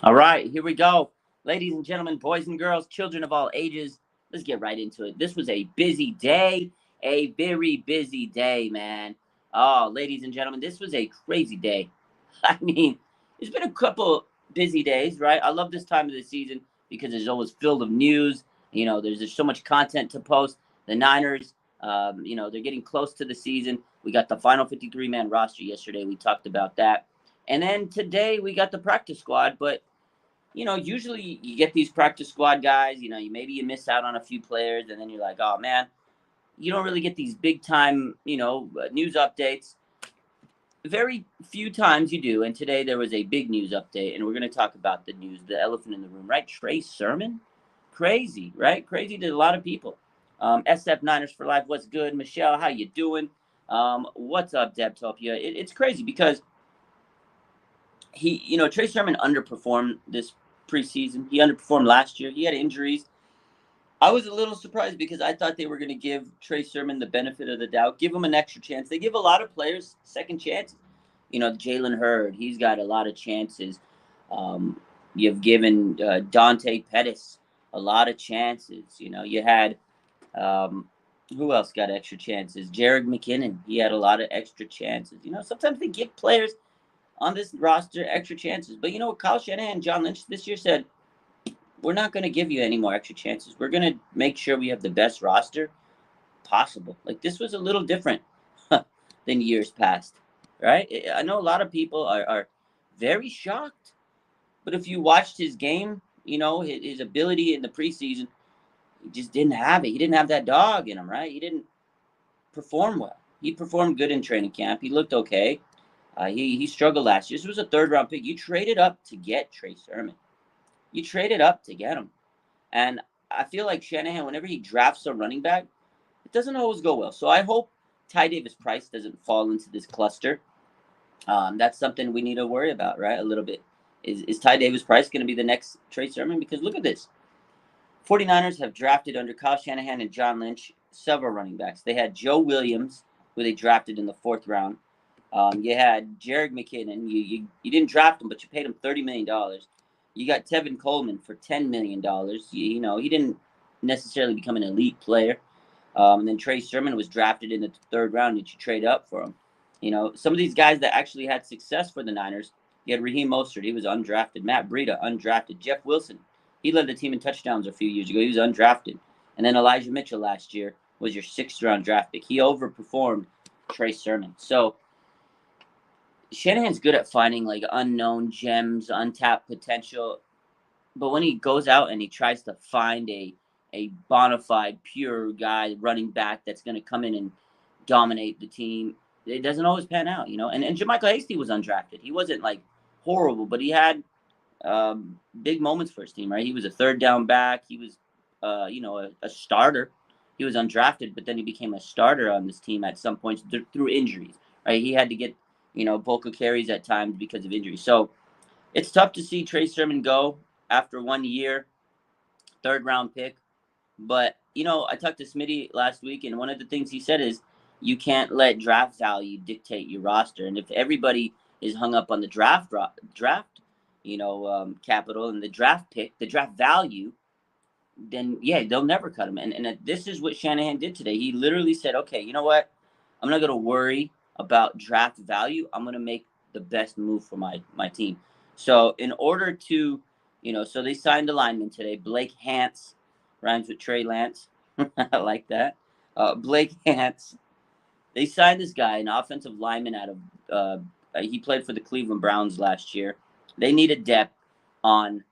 All right, here we go. Ladies and gentlemen, boys and girls, children of all ages, let's get right into it. This was a busy day, a very busy day, man. Oh, ladies and gentlemen, this was a crazy day. I mean, it's been a couple busy days, right? I love this time of the season because it's always filled with news. There's just so much content to post. The Niners, they're getting close to the season. We got the final 53-man roster yesterday. We talked about that. And then today we got the practice squad, but usually you get these practice squad guys, maybe you miss out on a few players and then you're like, oh man, you don't really get these big time, news updates. Very few times you do. And today there was a big news update and we're going to talk about the news, the elephant in the room, right? Trey Sermon. Crazy, right? Crazy to a lot of people. SF Niners for Life. What's good? Michelle, how you doing? What's up, Debtopia? It's crazy because Trey Sermon underperformed this preseason. He underperformed last year. He had injuries. I was a little surprised because I thought they were going to give Trey Sermon the benefit of the doubt, give him an extra chance. They give a lot of players second chances. Jalen Hurd, he's got a lot of chances. You've given Dante Pettis a lot of chances. You had who else got extra chances? Jared McKinnon, he had a lot of extra chances. Sometimes they give players on this roster extra chances. But you know what? Kyle Shanahan and John Lynch this year said, we're not going to give you any more extra chances. We're going to make sure we have the best roster possible. Like, this was a little different than years past, right? I know a lot of people are very shocked. But if you watched his game, his ability in the preseason, he just didn't have it. He didn't have that dog in him, right? He didn't perform well. He performed good in training camp. He looked okay. He struggled last year. This was a third-round pick. You traded up to get Trey Sermon. You traded up to get him. And I feel like Shanahan, whenever he drafts a running back, it doesn't always go well. So I hope Ty Davis-Price doesn't fall into this cluster. That's something we need to worry about, right, a little bit. Is Ty Davis-Price going to be the next Trey Sermon? Because look at this. 49ers have drafted under Kyle Shanahan and John Lynch several running backs. They had Joe Williams, who they drafted in the 4th round. You had Jared McKinnon. You didn't draft him, but you paid him $30 million. You got Tevin Coleman for $10 million. He didn't necessarily become an elite player. And then Trey Sermon was drafted in the 3rd round. Did you trade up for him? Some of these guys that actually had success for the Niners, you had Raheem Mostert. He was undrafted. Matt Breida, undrafted. Jeff Wilson, he led the team in touchdowns a few years ago. He was undrafted. And then Elijah Mitchell last year was your 6th round draft pick. He overperformed Trey Sermon. So Shanahan's good at finding like unknown gems, untapped potential. But when he goes out and he tries to find a bona fide, pure guy, running back that's going to come in and dominate the team, it doesn't always pan out, And Jermichael Hasty was undrafted. He wasn't like horrible, but he had big moments for his team, right? He was a 3rd down back. He was, a starter. He was undrafted, but then he became a starter on this team at some points through injuries, right? He had to get, bulk of carries at times because of injuries. So it's tough to see Trey Sermon go after 1 year, 3rd round pick. But, I talked to Smitty last week, and one of the things he said is you can't let draft value dictate your roster. And if everybody is hung up on the draft capital and the draft pick, the draft value, then, yeah, they'll never cut him. And this is what Shanahan did today. He literally said, okay, you know what? I'm not going to worry about draft value. I'm going to make the best move for my team. So in order to, so they signed a lineman today. Blake Hance, rhymes with Trey Lance. I like that. Blake Hance. They signed this guy, an offensive lineman out of, he played for the Cleveland Browns last year. They needed depth on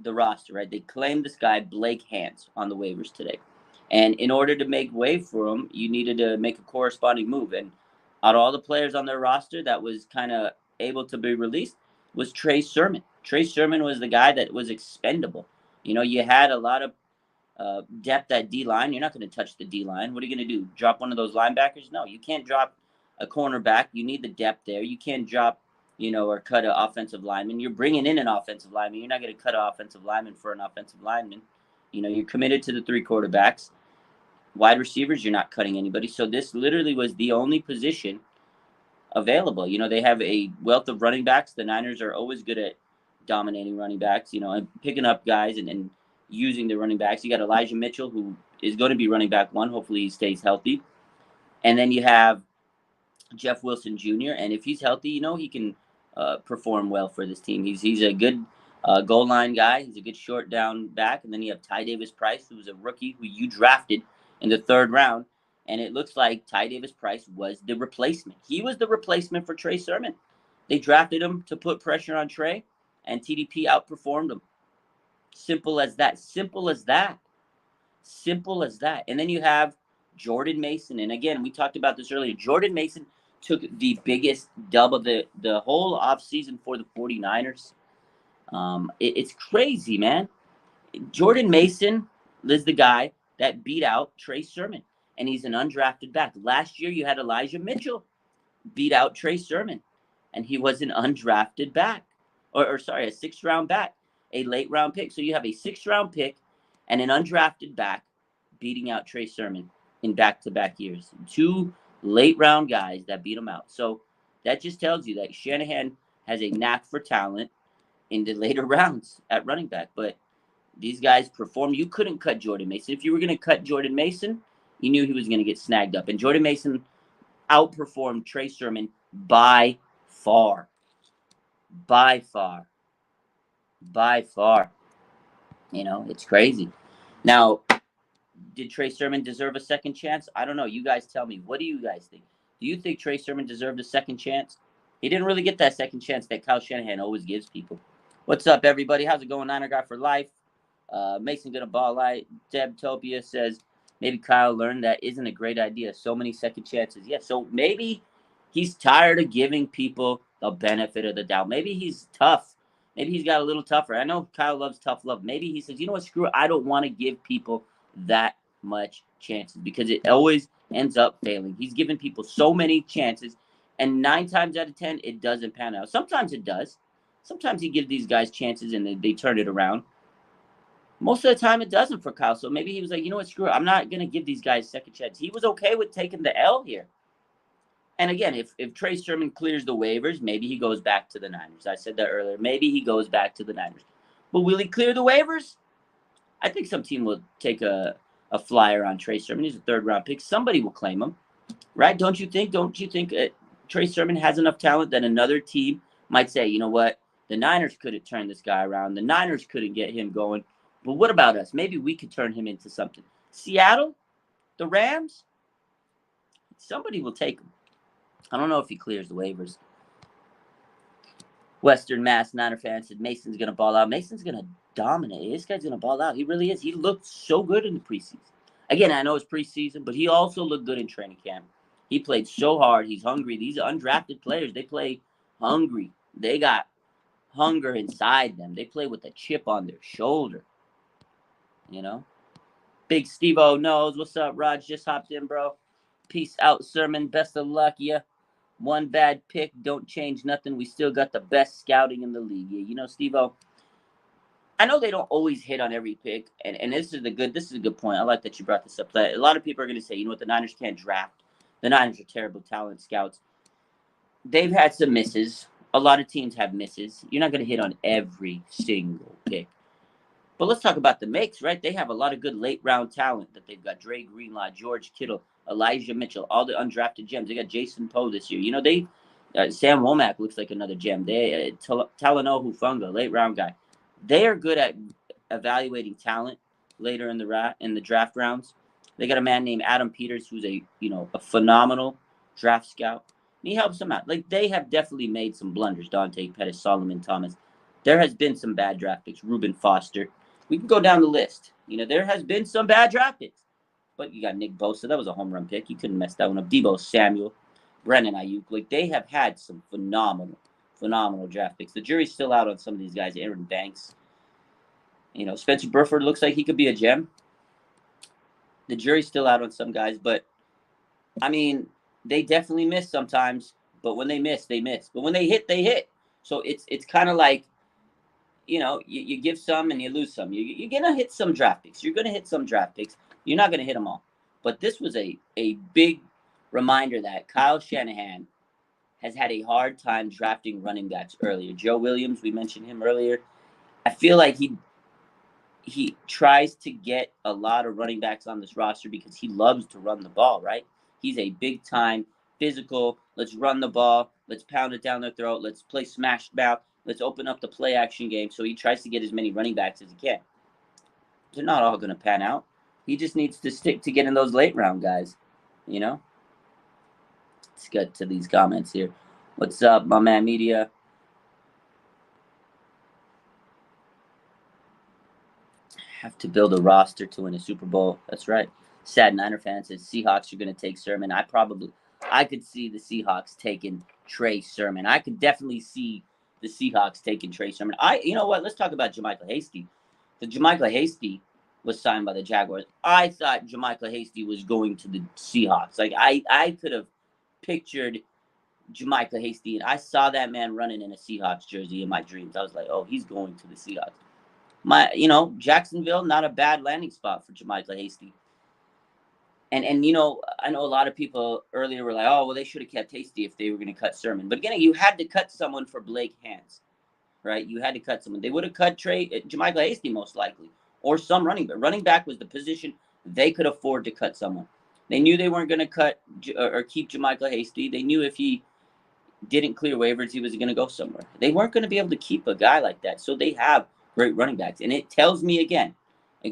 the roster, right? They claimed this guy, Blake Hance, on the waivers today. And in order to make way for him, you needed to make a corresponding move. And out of all the players on their roster that was kind of able to be released was Trey Sermon. Trey Sermon was the guy that was expendable. You had a lot of depth at D-line. You're not going to touch the D-line. What are you going to do? Drop one of those linebackers? No, you can't drop a cornerback. You need the depth there. You can't drop, or cut an offensive lineman. You're bringing in an offensive lineman. You're not going to cut an offensive lineman for an offensive lineman. You're committed to the 3 quarterbacks. Wide receivers, you're not cutting anybody. So this literally was the only position available. They have a wealth of running backs. The Niners are always good at dominating running backs, and picking up guys and using the running backs. You got Elijah Mitchell, who is going to be running back one. Hopefully he stays healthy. And then you have Jeff Wilson Jr. And if he's healthy, he can perform well for this team. He's a good goal line guy. He's a good short down back. And then you have Ty Davis Price, who's a rookie who you drafted in the 3rd round. And it looks like Ty Davis Price was the replacement. He was the replacement for Trey Sermon. They drafted him to put pressure on Trey, and TDP outperformed him. Simple as that. Simple as that. Simple as that. And then you have Jordan Mason. And again, we talked about this earlier. Jordan Mason took the biggest dub of the whole offseason for the 49ers. It's crazy, man. Jordan Mason is the guy that beat out Trey Sermon, and he's an undrafted back. Last year, you had Elijah Mitchell beat out Trey Sermon, and he was an undrafted back. Or sorry, a 6th-round back, a late-round pick. So you have a 6th-round pick and an undrafted back beating out Trey Sermon in back-to-back years. 2 late-round guys that beat him out. So that just tells you that Shanahan has a knack for talent in the later rounds at running back. But these guys perform. You couldn't cut Jordan Mason. If you were going to cut Jordan Mason, you knew he was going to get snagged up. And Jordan Mason outperformed Trey Sermon by far. By far. By far. It's crazy. Now, did Trey Sermon deserve a second chance? I don't know. You guys tell me. What do you guys think? Do you think Trey Sermon deserved a second chance? He didn't really get that second chance that Kyle Shanahan always gives people. What's up, everybody? How's it going? Niner Guy for life. Mason gonna ball out. Debtopia says maybe Kyle learned that isn't a great idea. So many second chances. Yeah, so maybe he's tired of giving people the benefit of the doubt. Maybe he's tough. Maybe he's got a little tougher. I know Kyle loves tough love. Maybe he says, you know what, screw it. I don't want to give people that much chances because it always ends up failing. He's given people so many chances, and 9 times out of 10, it doesn't pan out. Sometimes it does. Sometimes he gives these guys chances and they turn it around. Most of the time, it doesn't for Kyle. So maybe he was like, you know what, screw it. I'm not going to give these guys second chance. He was okay with taking the L here. And again, if Trey Sermon clears the waivers, maybe he goes back to the Niners. I said that earlier. Maybe he goes back to the Niners. But will he clear the waivers? I think some team will take a flyer on Trey Sermon. He's a 3rd-round pick. Somebody will claim him, right? Don't you think Trey Sermon has enough talent that another team might say, you know what, the Niners couldn't turn this guy around. The Niners couldn't get him going. But what about us? Maybe we could turn him into something. Seattle, the Rams, somebody will take him. I don't know if he clears the waivers. Western Mass Niner fan said Mason's going to ball out. Mason's going to dominate. This guy's going to ball out. He really is. He looked so good in the preseason. Again, I know it's preseason, but he also looked good in training camp. He played so hard. He's hungry. These undrafted players, they play hungry. They got hunger inside them. They play with a chip on their shoulder. Big Steve-O knows. What's up, Raj? Just hopped in, bro. Peace out, Sermon. Best of luck, yeah. One bad pick, don't change nothing. We still got the best scouting in the league. Yeah, Steve-O, I know they don't always hit on every pick, and this is a good point. I like that you brought this up. A lot of people are going to say, you know what, the Niners can't draft. The Niners are terrible talent scouts. They've had some misses. A lot of teams have misses. You're not going to hit on every single pick. But let's talk about the makes, right? They have a lot of good late-round talent that they've got. Dre Greenlaw, George Kittle, Elijah Mitchell, all the undrafted gems. They got Jason Poe this year. Sam Womack looks like another gem. They Talanoa Hufanga, late-round guy. They are good at evaluating talent later in the draft rounds. They got a man named Adam Peters who's a phenomenal draft scout. And he helps them out. They have definitely made some blunders. Dante Pettis, Solomon Thomas. There has been some bad draft picks. Reuben Foster. We can go down the list. There has been some bad draft picks. But you got Nick Bosa. That was a home run pick. You couldn't mess that one up. Deebo Samuel, Brennan Ayuk. They have had some phenomenal draft picks. The jury's still out on some of these guys. Aaron Banks. Spencer Burford looks like he could be a gem. The jury's still out on some guys. But, they definitely miss sometimes. But when they miss, they miss. But when they hit, they hit. So it's kind of like, you give some and you lose some. You're going to hit some draft picks. You're going to hit some draft picks. You're not going to hit them all. But this was a big reminder that Kyle Shanahan has had a hard time drafting running backs earlier. Joe Williams, we mentioned him earlier. I feel like he tries to get a lot of running backs on this roster because he loves to run the ball, right? He's a big time physical. Let's run the ball. Let's pound it down their throat. Let's play smash mouth. Let's open up the play action game. So he tries to get as many running backs as he can. They're not all going to pan out. He just needs to stick to getting those late round guys, you know? Let's get to these comments here. What's up, my man Media? Have to build a roster to win a Super Bowl. That's right. Sad Niner fan says Seahawks are going to take Sermon. I could see the Seahawks taking Trey Sermon. I could definitely see the Seahawks taking Trey Sermon. You know what? Let's talk about JaMycal Hasty. The JaMycal Hasty was signed by the Jaguars. I thought JaMycal Hasty was going to the Seahawks. Like I could have pictured JaMycal Hasty, and I saw that man running in a Seahawks jersey in my dreams. I was like, oh, he's going to the Seahawks. Jacksonville, not a bad landing spot for JaMycal Hasty. And I know a lot of people earlier were like, oh, well, they should have kept Hasty if they were going to cut Sermon. But again, you had to cut someone for Blake Hance, right? You had to cut someone. They would have cut JaMycal Hasty most likely, or some running back. Running back was the position they could afford to cut someone. They knew they weren't going to cut or keep JaMycal Hasty. They knew if he didn't clear waivers, he was going to go somewhere. They weren't going to be able to keep a guy like that. So they have great running backs. And it tells me again,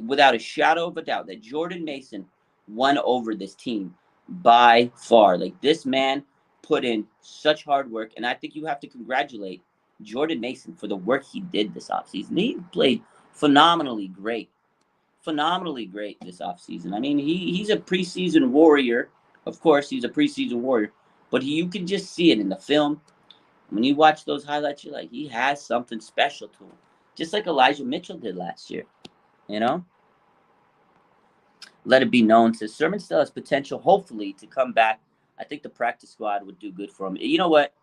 without a shadow of a doubt, that Jordan Mason won over this team by far. Like, this man put in such hard work, and I think you have to congratulate Jordan Mason for the work he did this offseason. He played phenomenally great this offseason. I mean, he's a preseason warrior. Of course, he's a preseason warrior, but you can just see it in the film. When you watch those highlights, you're like, he has something special to him, just like Elijah Mitchell did last year, you know? Let it be known, says Sermon still has potential, hopefully, to come back. I think the practice squad would do good for him. You know what?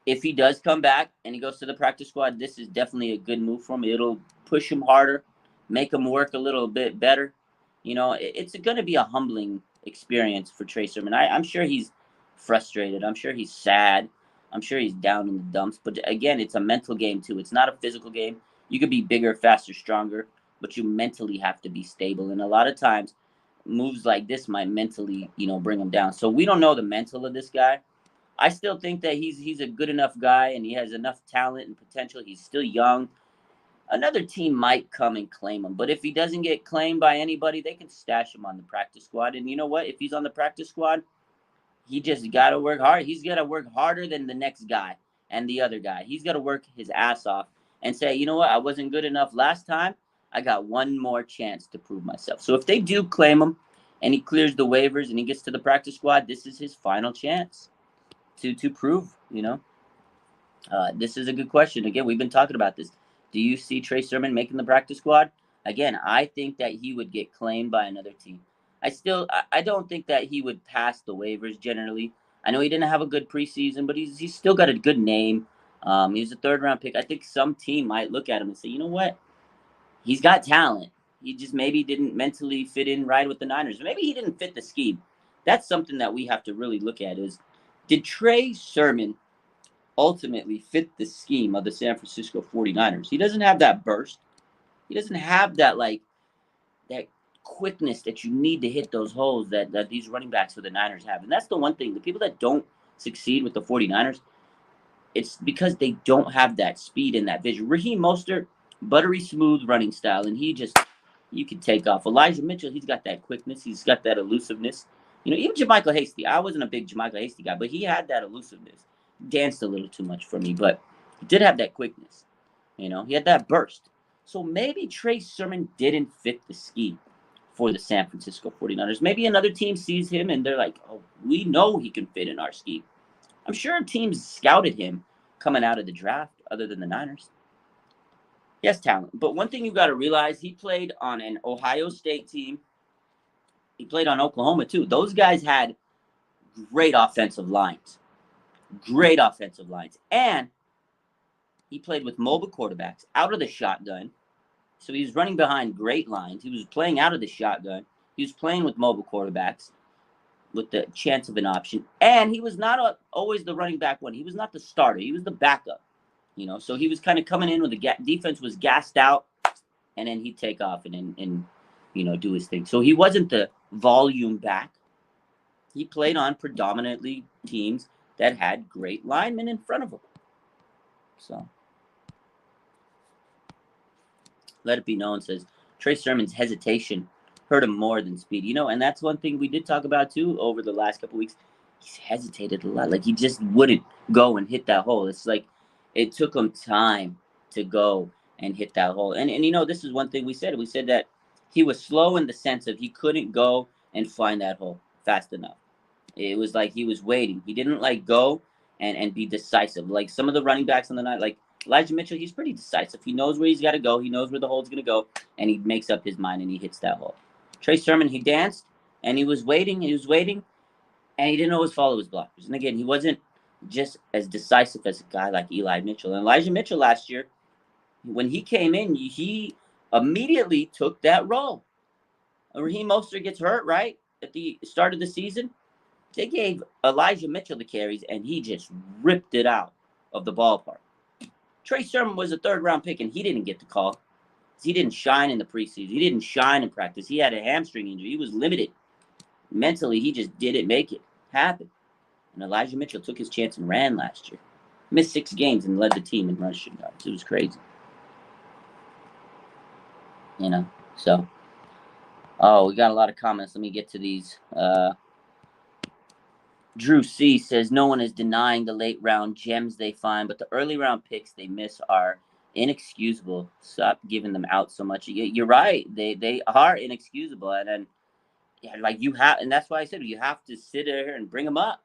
If he does come back and he goes to the practice squad, this is definitely a good move for him. It'll push him harder, make him work a little bit better. You know, it's going to be a humbling experience for Trey Sermon. I'm sure he's frustrated. I'm sure he's sad. I'm sure he's down in the dumps. But again, it's a mental game too. It's not a physical game. You could be bigger, faster, stronger, but you mentally have to be stable. And a lot of times, moves like this might mentally, bring him down. So we don't know the mental of this guy. I still think that he's a good enough guy and he has enough talent and potential. He's still young. Another team might come and claim him. But if he doesn't get claimed by anybody, they can stash him on the practice squad. And you know what? If he's on the practice squad, he just got to work hard. He's got to work harder than the next guy and the other guy. He's got to work his ass off and say, you know what? I wasn't good enough last time. I got one more chance to prove myself. So if they do claim him and he clears the waivers and he gets to the practice squad, this is his final chance to prove, This is a good question. Again, we've been talking about this. Do you see Trey Sermon making the practice squad? Again, I think that he would get claimed by another team. I don't think that he would pass the waivers generally. I know he didn't have a good preseason, but he's still got a good name. He's a third-round pick. I think some team might look at him and say, you know what? He's got talent. He just maybe didn't mentally fit in right with the Niners. Maybe he didn't fit the scheme. That's something that we have to really look at is, did Trey Sermon ultimately fit the scheme of the San Francisco 49ers? He doesn't have that burst. He doesn't have that quickness that you need to hit those holes that these running backs for the Niners have. And that's the one thing. The people that don't succeed with the 49ers, it's because they don't have that speed and that vision. Raheem Mostert, buttery smooth running style, and you can take off. Elijah Mitchell, he's got that quickness. He's got that elusiveness. Even JaMycal Hasty, I wasn't a big JaMycal Hasty guy, but he had that elusiveness. Danced a little too much for me, but he did have that quickness. He had that burst. So maybe Trey Sermon didn't fit the scheme for the San Francisco 49ers. Maybe another team sees him and they're like, oh, we know he can fit in our scheme. I'm sure teams scouted him coming out of the draft other than the Niners. He has talent. But one thing you got to realize, he played on an Ohio State team. He played on Oklahoma, too. Those guys had great offensive lines. And he played with mobile quarterbacks out of the shotgun. So he was running behind great lines. He was playing out of the shotgun. He was playing with mobile quarterbacks. with the chance of an option. And he was not always the running back one. He was not the starter. He was the backup. So he was kind of coming in when the defense was gassed out, and then he'd take off and do his thing. So he wasn't the volume back. He played on predominantly teams that had great linemen in front of him. So let it be known, says Trey Sermon's hesitation hurt him more than speed. And that's one thing we did talk about too over the last couple of weeks. He's hesitated a lot. Like, he just wouldn't go and hit that hole. It's like it took him time to go and hit that hole. And this is one thing we said. We said that he was slow in the sense of he couldn't go and find that hole fast enough. It was like he was waiting. He didn't go and be decisive. Like some of the running backs on the night, like Elijah Mitchell, he's pretty decisive. He knows where he's got to go. He knows where the hole's going to go, and he makes up his mind and he hits that hole. Trey Sermon, he danced, and he was waiting, and he didn't always follow his blockers. And again, he wasn't just as decisive as a guy like Eli Mitchell. And Elijah Mitchell last year, when he came in, he immediately took that role. Raheem Mostert gets hurt, right, at the start of the season. They gave Elijah Mitchell the carries, and he just ripped it out of the ballpark. Trey Sermon was a third-round pick, and he didn't get the call. He didn't shine in the preseason. He didn't shine in practice. He had a hamstring injury. He was limited. Mentally, he just didn't make it happen. And Elijah Mitchell took his chance and ran last year. Missed 6 games and led the team in rushing yards. It was crazy. So. Oh, we got a lot of comments. Let me get to these. Drew C. says, no one is denying the late round gems they find, but the early round picks they miss are inexcusable. Stop giving them out so much. You're right. They are inexcusable. And and that's why I said you have to sit there and bring them up.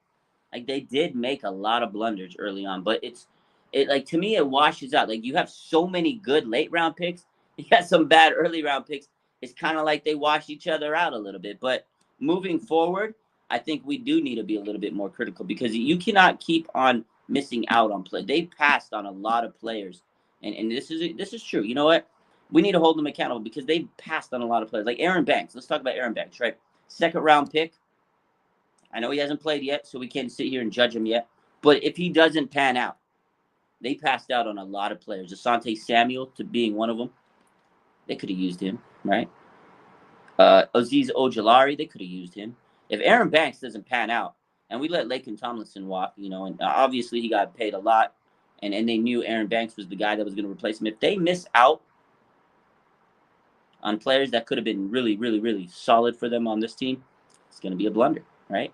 Like, they did make a lot of blunders early on, but to me, it washes out. Like, you have so many good late round picks. You got some bad early round picks. It's kind of like they wash each other out a little bit. But moving forward, I think we do need to be a little bit more critical, because you cannot keep on missing out on play. They passed on a lot of players, and this is true. You know what? We need to hold them accountable, because they passed on a lot of players. Like Aaron Banks. Let's talk about Aaron Banks, right? 2nd round pick. I know he hasn't played yet, so we can't sit here and judge him yet. But if he doesn't pan out, they passed out on a lot of players. Asante Samuel to being one of them. They could have used him, right? Azeez Ojulari, they could have used him. If Aaron Banks doesn't pan out, and we let Laken Tomlinson walk, and obviously he got paid a lot, and they knew Aaron Banks was the guy that was going to replace him. If they miss out on players that could have been really, really, really solid for them on this team, it's going to be a blunder, right?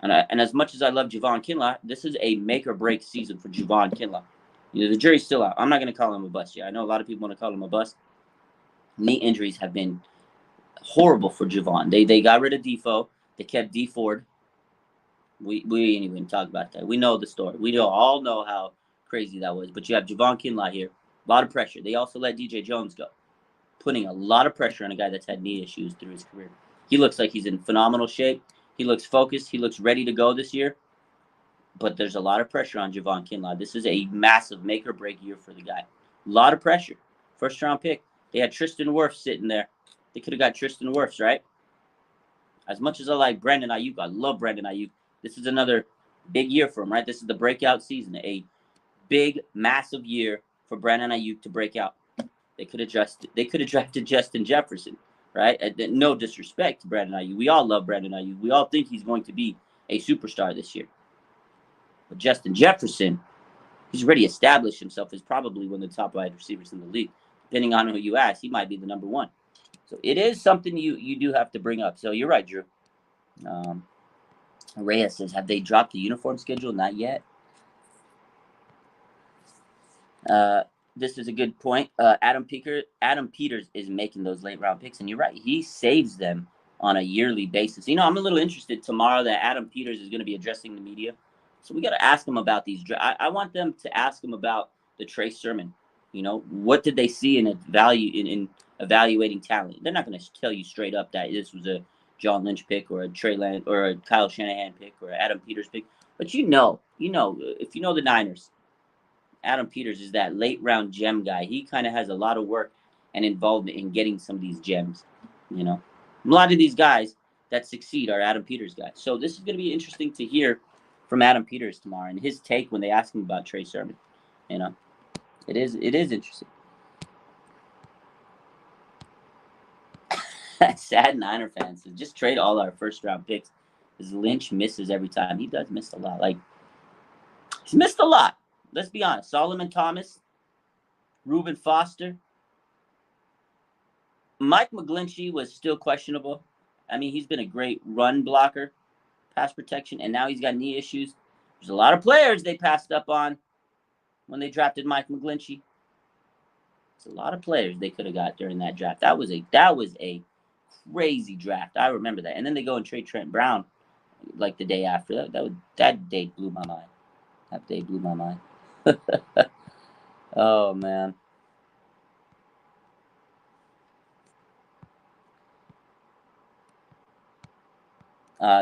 And as much as I love Javon Kinlaw, this is a make-or-break season for Javon Kinlaw. The jury's still out. I'm not going to call him a bust yet. I know a lot of people want to call him a bust. Knee injuries have been horrible for Javon. They got rid of Defoe. They kept D Ford. We ain't even talk about that. We know the story. We all know how crazy that was. But you have Javon Kinlaw here. A lot of pressure. They also let DJ Jones go, putting a lot of pressure on a guy that's had knee issues through his career. He looks like he's in phenomenal shape. He looks focused. He looks ready to go this year. But there's a lot of pressure on Javon Kinlaw. This is a massive make-or-break year for the guy. A lot of pressure. First-round pick. They had Tristan Wirfs sitting there. They could have got Tristan Wirfs, right? As much as I like Brandon Ayuk, I love Brandon Ayuk. This is another big year for him, right? This is the breakout season. A big, massive year for Brandon Ayuk to break out. They could have drafted Justin Jefferson, right? No disrespect to Brandon Ayuk. We all love Brandon Ayuk. We all think he's going to be a superstar this year. But Justin Jefferson, he's already established himself as probably one of the top wide receivers in the league. Depending on who you ask, he might be the number one. So it is something you do have to bring up. So you're right, Drew. Reyes says, have they dropped the uniform schedule? Not yet. This is a good point. Adam Peters is making those late round picks, and you're right. He saves them on a yearly basis. I'm a little interested tomorrow that Adam Peters is going to be addressing the media. So we got to ask him about these. I want them to ask him about the Trey Sermon. What did they see in evaluating talent? They're not going to tell you straight up that this was a John Lynch pick or a Trey Lance or a Kyle Shanahan pick or an Adam Peters pick. But if you know the Niners, Adam Peters is that late round gem guy. He kind of has a lot of work and involvement in getting some of these gems. A lot of these guys, that succeed are Adam Peters guys. So this is going to be interesting to hear from Adam Peters tomorrow and his take when they ask him about Trey Sermon. You know, it is interesting. Sad Niner fans, just trade all our first round picks. Because Lynch misses every time. He does miss a lot. Like, he's missed a lot. Let's be honest. Solomon Thomas, Reuben Foster. Mike McGlinchey was still questionable. I mean, he's been a great run blocker, pass protection, and now he's got knee issues. There's a lot of players they passed up on when they drafted Mike McGlinchey. It's a lot of players they could have got during that draft. That was a crazy draft. I remember that. And then they go and trade Trent Brown like the day after. That day blew my mind. That day blew my mind. Oh, man.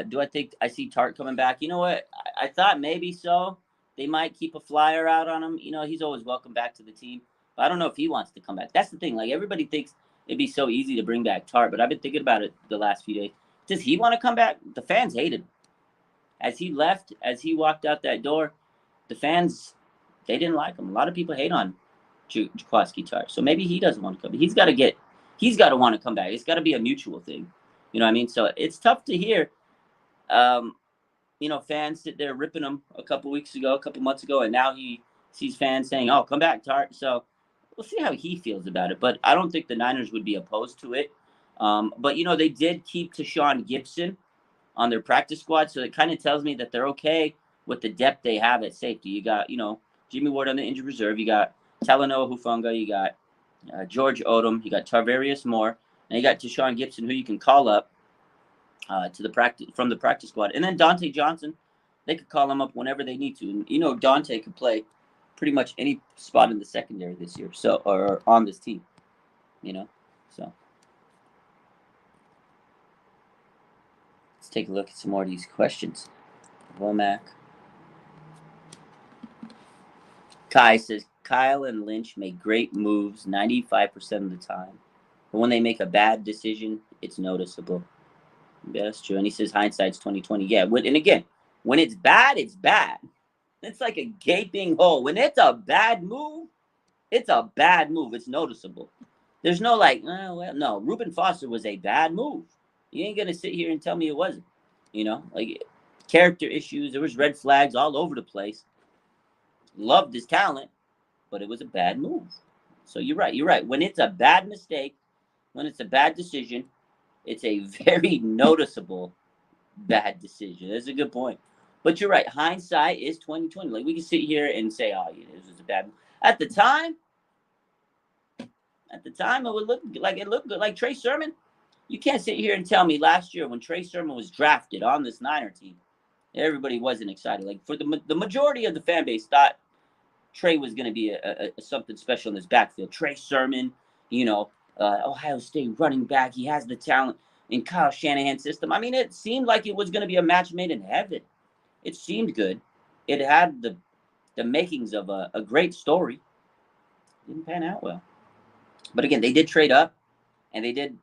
Do I think I see Tart coming back? You know what? I thought maybe so. They might keep a flyer out on him. You know, he's always welcome back to the team. But I don't know if he wants to come back. That's the thing. Like, everybody thinks it'd be so easy to bring back Tart, but I've been thinking about it the last few days. Does he want to come back? The fans hated him. As he left, as he walked out that door, the fans, they didn't like him. A lot of people hate on Jaquiski Tart. So maybe he doesn't want to come. He's got to want to come back. It's got to be a mutual thing. You know what I mean? So it's tough to hear. You know, fans sit there ripping him a couple months ago, and now he sees fans saying, "Oh, come back, Tart." So we'll see how he feels about it. But I don't think the Niners would be opposed to it. But you know, they did keep Tashaun Gibson on their practice squad, so it kind of tells me that they're okay with the depth they have at safety. You got, you know, Jimmy Ward on the injured reserve. You got Talanoa Hufanga. You got George Odom. You got Tarvarius Moore, and you got Tashaun Gibson, who you can call up to the practice squad. And then Dante Johnson, they could call him up whenever they need to. And you know, Dante could play pretty much any spot in the secondary this year, so or on this team. You know, so let's take a look at some more of these questions. Womack. Kai says Kyle and Lynch make great moves 95% of the time, but when they make a bad decision, it's noticeable. Yeah, that's true. And he says hindsight's 20/20. Yeah, and again, when it's bad, it's bad. It's like a gaping hole. When it's a bad move, it's a bad move. It's noticeable. There's no like, well, no. Reuben Foster was a bad move. You ain't gonna sit here and tell me it wasn't. You know, like character issues. There was red flags all over the place. Loved his talent, but it was a bad move. So you're right. You're right. When it's a bad mistake, when it's a bad decision, it's a very noticeable bad decision. That's a good point. But you're right. Hindsight is 20/20. Like, we can sit here and say, "Oh, yeah, this was a bad." At the time, it would look like it looked good. Like Trey Sermon, you can't sit here and tell me last year when Trey Sermon was drafted on this Niner team, everybody wasn't excited. Like, for the majority of the fan base thought Trey was going to be a something special in this backfield. Trey Sermon, you know, Ohio State running back. He has the talent in Kyle Shanahan's system. I mean, it seemed like it was going to be a match made in heaven. It seemed good. It had the makings of a great story. Didn't pan out well. But again, they did trade up, and they did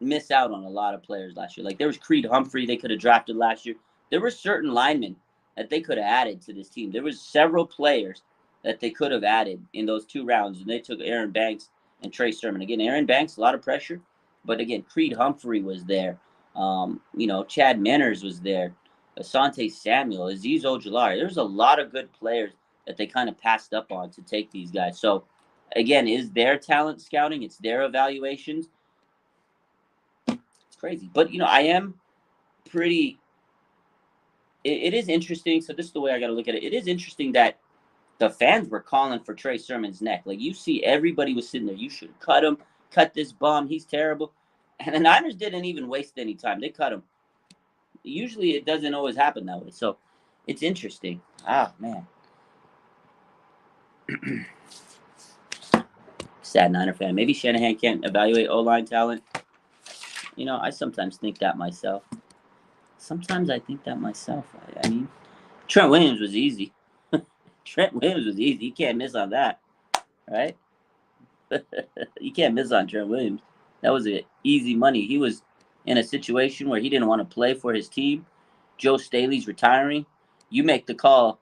miss out on a lot of players last year. Like, there was Creed Humphrey they could have drafted last year. There were certain linemen that they could have added to this team. There was several players that they could have added in those 2 rounds, and they took Aaron Banks and Trey Sermon. Again, Aaron Banks, a lot of pressure, but again, Creed Humphrey was there. You know, Chad Manners was there. Asante Samuel, Azeez Ojulari. There's a lot of good players that they kind of passed up on to take these guys. So, again, is their talent scouting? It's their evaluations. It's crazy. But, you know, I am pretty – it is interesting. So this is the way I got to look at it. It is interesting that the fans were calling for Trey Sermon's neck. Like, you see, everybody was sitting there. You should cut him. Cut this bum. He's terrible. And the Niners didn't even waste any time. They cut him. Usually it doesn't always happen that way. So it's interesting. Ah, man. Sad Niner fan. Maybe Shanahan can't evaluate O-line talent. You know, I sometimes think that myself. I mean, Trent Williams was easy. You can't miss on that, right? You can't miss on Trent Williams. That was easy money. He was in a situation where he didn't want to play for his team. Joe Staley's retiring. You make the call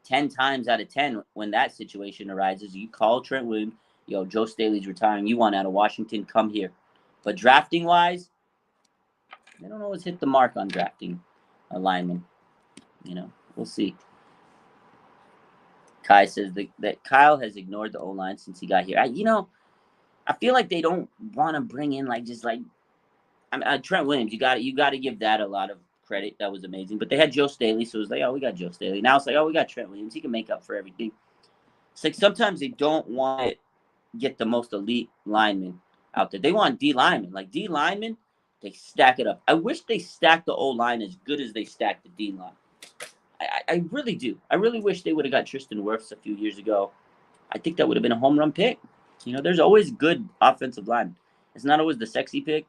10 times out of 10 when that situation arises. You call Trent Williams, yo, Joe Staley's retiring. You want out of Washington, come here. But drafting-wise, they don't always hit the mark on drafting a lineman. We'll see. Kai says that Kyle has ignored the O-line since he got here. I feel like they don't want to bring in Trent Williams. You got to give that a lot of credit. That was amazing. But they had Joe Staley, so it was like, oh, we got Joe Staley. Now it's like, oh, we got Trent Williams. He can make up for everything. It's like sometimes they don't want to get the most elite linemen out there. They want D linemen. Like D linemen, they stack it up. I wish they stacked the O-line as good as they stacked the D line. I really do. I really wish they would have got Tristan Wirfs a few years ago. I think that would have been a home run pick. There's always good offensive line. It's not always the sexy pick,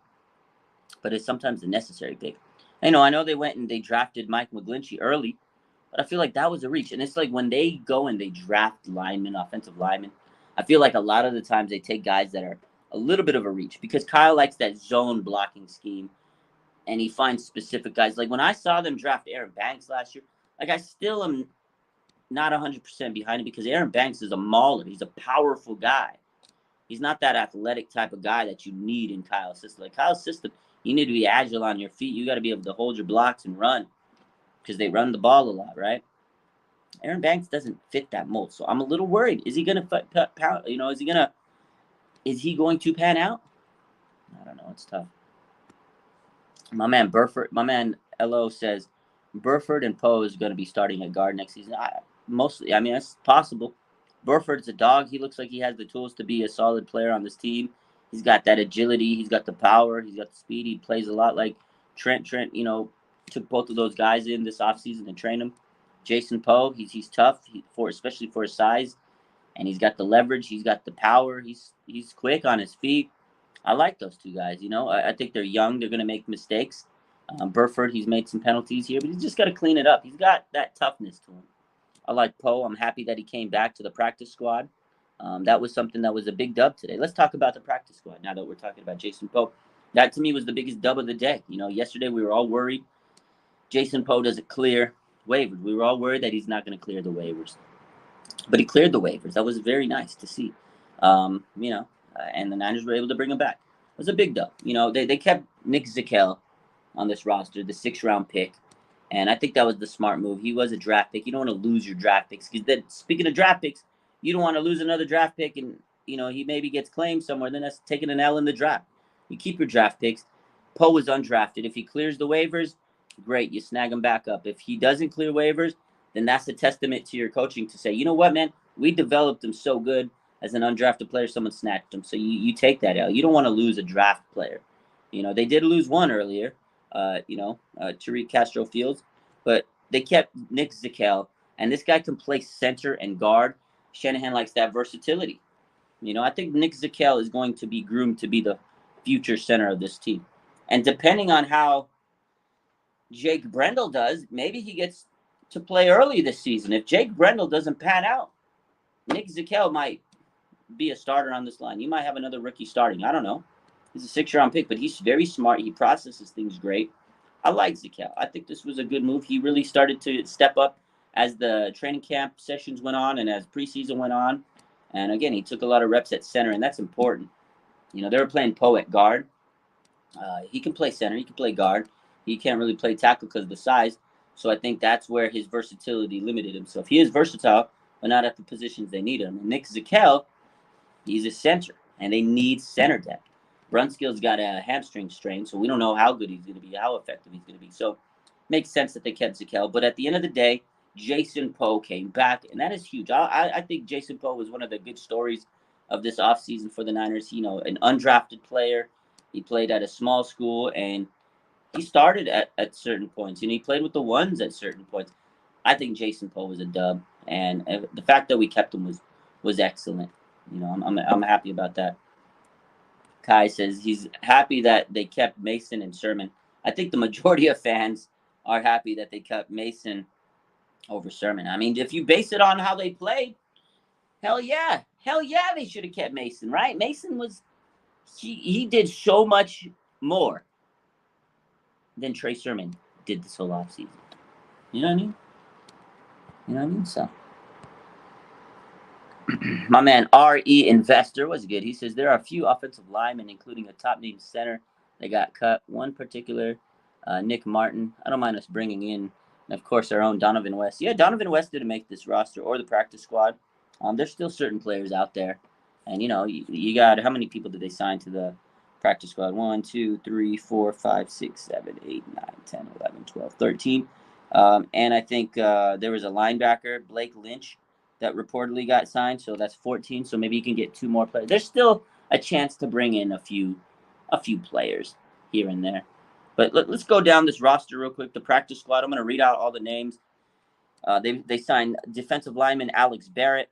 but it's sometimes the necessary pick. I know they went and they drafted Mike McGlinchey early, but I feel like that was a reach. And it's like when they go and they draft linemen, offensive linemen, I feel like a lot of the times they take guys that are a little bit of a reach because Kyle likes that zone blocking scheme, and he finds specific guys. Like when I saw them draft Aaron Banks last year, I still am not 100% behind it because Aaron Banks is a mauler. He's a powerful guy. He's not that athletic type of guy that you need in Kyle's system. Like Kyle's system, you need to be agile on your feet. You got to be able to hold your blocks and run because they run the ball a lot, right? Aaron Banks doesn't fit that mold, so I'm a little worried. Is he going to is he going to pan out? I don't know. It's tough. My man LO says Burford and Poe is going to be starting at guard next season. That's possible. Burford's a dog. He looks like he has the tools to be a solid player on this team. He's got that agility. He's got the power. He's got the speed. He plays a lot like Trent. Trent, took both of those guys in this offseason and trained them. Jason Poe, he's tough especially for his size, and he's got the leverage. He's got the power. He's quick on his feet. I like those two guys. I think they're young. They're going to make mistakes. Burford, he's made some penalties here, but he's just got to clean it up. He's got that toughness to him. I like Poe. I'm happy that he came back to the practice squad. That was something that was a big dub today. Let's talk about the practice squad now that we're talking about Jason Poe. That, to me, was the biggest dub of the day. Yesterday we were all worried Jason Poe doesn't clear waivers. We were all worried that he's not going to clear the waivers. But he cleared the waivers. That was very nice to see. And the Niners were able to bring him back. It was a big dub. They kept Nick Zakelj on this roster, the 6th-round pick. And I think that was the smart move. He was a draft pick. You don't want to lose your draft picks. Because speaking of draft picks, you don't want to lose another draft pick and, he maybe gets claimed somewhere. Then that's taking an L in the draft. You keep your draft picks. Poe was undrafted. If he clears the waivers, great. You snag him back up. If he doesn't clear waivers, then that's a testament to your coaching to say, you know what, man? We developed him so good as an undrafted player. Someone snatched him. So you take that L. You don't want to lose a draft player. They did lose one earlier. Tariq Castro Fields, but they kept Nick Zakelj, and this guy can play center and guard. Shanahan likes that versatility. I think Nick Zakelj is going to be groomed to be the future center of this team. And depending on how Jake Brendel does, maybe he gets to play early this season. If Jake Brendel doesn't pan out, Nick Zakelj might be a starter on this line. You might have another rookie starting. I don't know. He's a 6th-round pick, but he's very smart. He processes things great. I like Zakelj. I think this was a good move. He really started to step up as the training camp sessions went on and as preseason went on. And, again, he took a lot of reps at center, and that's important. They were playing Poe at guard. He can play center. He can play guard. He can't really play tackle because of the size. So I think that's where his versatility limited him. So if he is versatile, but not at the positions they need him. And Nick Zakelj, he's a center, and they need center depth. Brunskill's got a hamstring strain, so we don't know how good he's going to be, how effective he's going to be. So it makes sense that they kept Zakelj. But at the end of the day, Jason Poe came back, and that is huge. I think Jason Poe was one of the good stories of this offseason for the Niners. An undrafted player. He played at a small school, and he started at certain points, and he played with the ones at certain points. I think Jason Poe was a dub, and the fact that we kept him was excellent. I'm happy about that. Kai says he's happy that they kept Mason and Sermon. I think the majority of fans are happy that they kept Mason over Sermon. I mean, if you base it on how they played, hell yeah, they should have kept Mason, right? Mason he did so much more than Trey Sermon did this whole offseason. You know what I mean? You know what I mean? So, my man RE Investor was good. He says there are a few offensive linemen, including a top name center, that got cut. One particular, Nick Martin. I don't mind us bringing in, and of course, our own Donovan West. Yeah, Donovan West didn't make this roster or the practice squad. There's still certain players out there. And, you got, how many people did they sign to the practice squad? 1, 2, 3, 4, 5, 6, 7, 8, 9, 10, 11, 12, 13. And I think there was a linebacker, Blake Lynch, that reportedly got signed. So that's 14. So maybe you can get 2 more players. There's still a chance to bring in a few players here and there. But let's go down this roster real quick. The practice squad. I'm going to read out all the names. They signed defensive lineman Alex Barrett.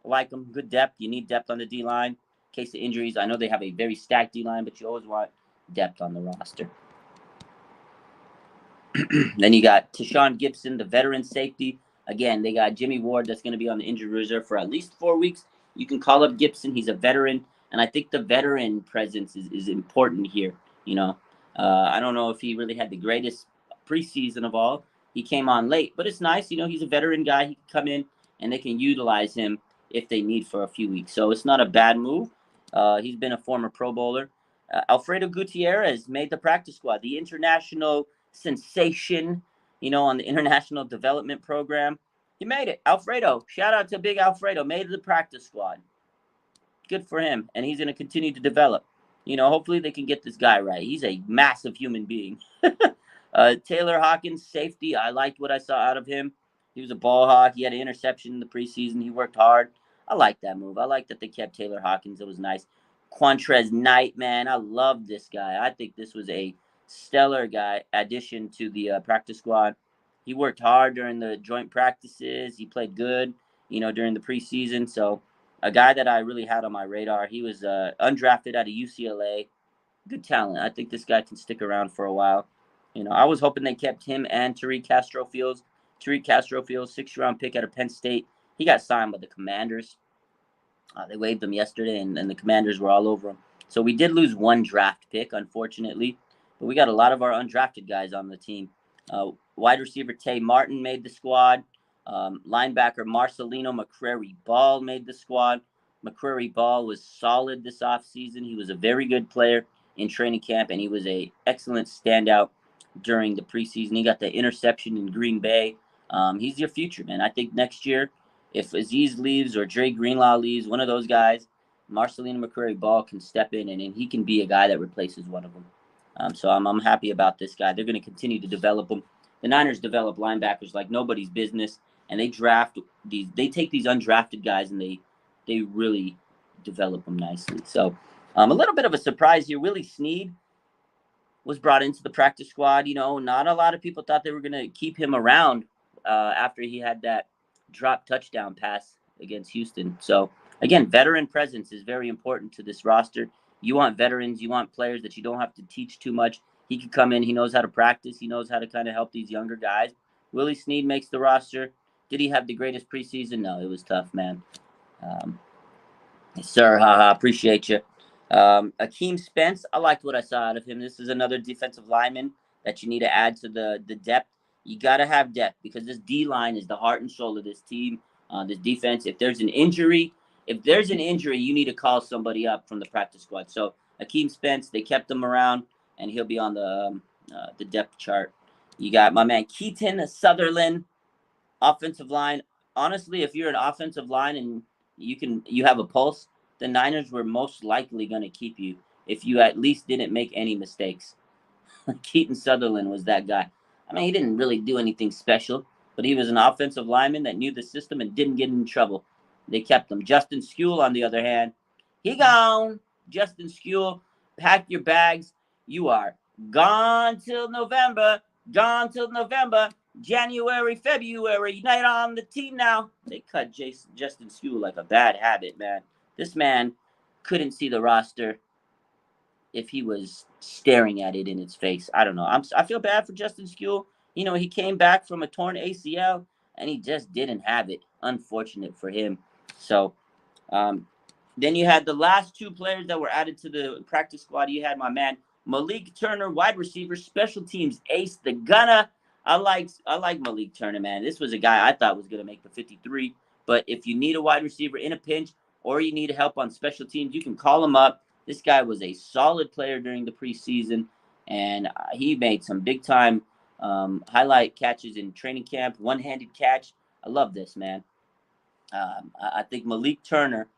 I like him. Good depth. You need depth on the D-line in case of injuries. I know they have a very stacked D-line, but you always want depth on the roster. Then you got Tashawn Gibson, the veteran safety. Again, they got Jimmy Ward that's going to be on the injured reserve for at least 4 weeks. You can call up Gibson. He's a veteran, and I think the veteran presence is important here. I don't know if he really had the greatest preseason of all. He came on late, but it's nice. He's a veteran guy. He can come in, and they can utilize him if they need for a few weeks. So it's not a bad move. He's been a former Pro Bowler. Alfredo Gutierrez made the practice squad. The international sensation, on the International Development Program. He made it. Alfredo, shout out to Big Alfredo, made the practice squad. Good for him, and he's going to continue to develop. Hopefully they can get this guy right. He's a massive human being. Taylor Hawkins, safety. I liked what I saw out of him. He was a ball hawk. He had an interception in the preseason. He worked hard. I like that move. I like that they kept Taylor Hawkins. It was nice. Quantrez Knight, man, I love this guy. I think this was a stellar guy addition to the practice squad. He worked hard during the joint practices. He played good, during the preseason. So a guy that I really had on my radar. He was undrafted out of UCLA. Good talent. I think this guy can stick around for a while. I was hoping they kept him and Tariq Castro-Fields. Tariq Castro-Fields, 6th-round pick out of Penn State. He got signed by the Commanders. They waived him yesterday, and the Commanders were all over him. So we did lose 1 draft pick, unfortunately. But we got a lot of our undrafted guys on the team. Wide receiver Tay Martin made the squad. Linebacker Marcelino McCrary-Ball made the squad. McCrary-Ball was solid this offseason. He was a very good player in training camp, and he was an excellent standout during the preseason. He got the interception in Green Bay. He's your future, man. I think next year, if Aziz leaves or Dre Greenlaw leaves, one of those guys, Marcelino McCrary-Ball can step in, and he can be a guy that replaces one of them. So I'm happy about this guy. They're going to continue to develop him. The Niners develop linebackers like nobody's business, and they draft these. They take these undrafted guys and they really develop them nicely. So a little bit of a surprise here. Willie Snead was brought into the practice squad. Not a lot of people thought they were going to keep him around after he had that drop touchdown pass against Houston. So again, veteran presence is very important to this roster. You want veterans. You want players that you don't have to teach too much. He can come in. He knows how to practice. He knows how to kind of help these younger guys. Willie Snead makes the roster. Did he have the greatest preseason? No, it was tough, man. Yes, sir. Appreciate you. Akeem Spence, I liked what I saw out of him. This is another defensive lineman that you need to add to the depth. You got to have depth because this D-line is the heart and soul of this team, this defense. If there's an injury, you need to call somebody up from the practice squad. So Akeem Spence, they kept him around, and he'll be on the depth chart. You got my man Keaton Sutherland, offensive line. Honestly, if you're an offensive line and you have a pulse, the Niners were most likely going to keep you if you at least didn't make any mistakes. Keaton Sutherland was that guy. I mean, he didn't really do anything special, but he was an offensive lineman that knew the system and didn't get in trouble. They kept him. Justin Skule, on the other hand, he gone. Justin Skule, pack your bags. You are gone till November. Gone till November. January, February. You're not on the team now. They cut Justin Skule like a bad habit, man. This man couldn't see the roster if he was staring at it in its face. I don't know. I feel bad for Justin Skule. He came back from a torn ACL, and he just didn't have it. Unfortunate for him. So then you had the last 2 players that were added to the practice squad. You had my man Malik Turner, wide receiver, special teams ace, the gunner. I like Malik Turner, man. This was a guy I thought was going to make the 53. But if you need a wide receiver in a pinch or you need help on special teams, you can call him up. This guy was a solid player during the preseason, and he made some big time highlight catches in training camp, one-handed catch. I love this, man. I think Malik Turner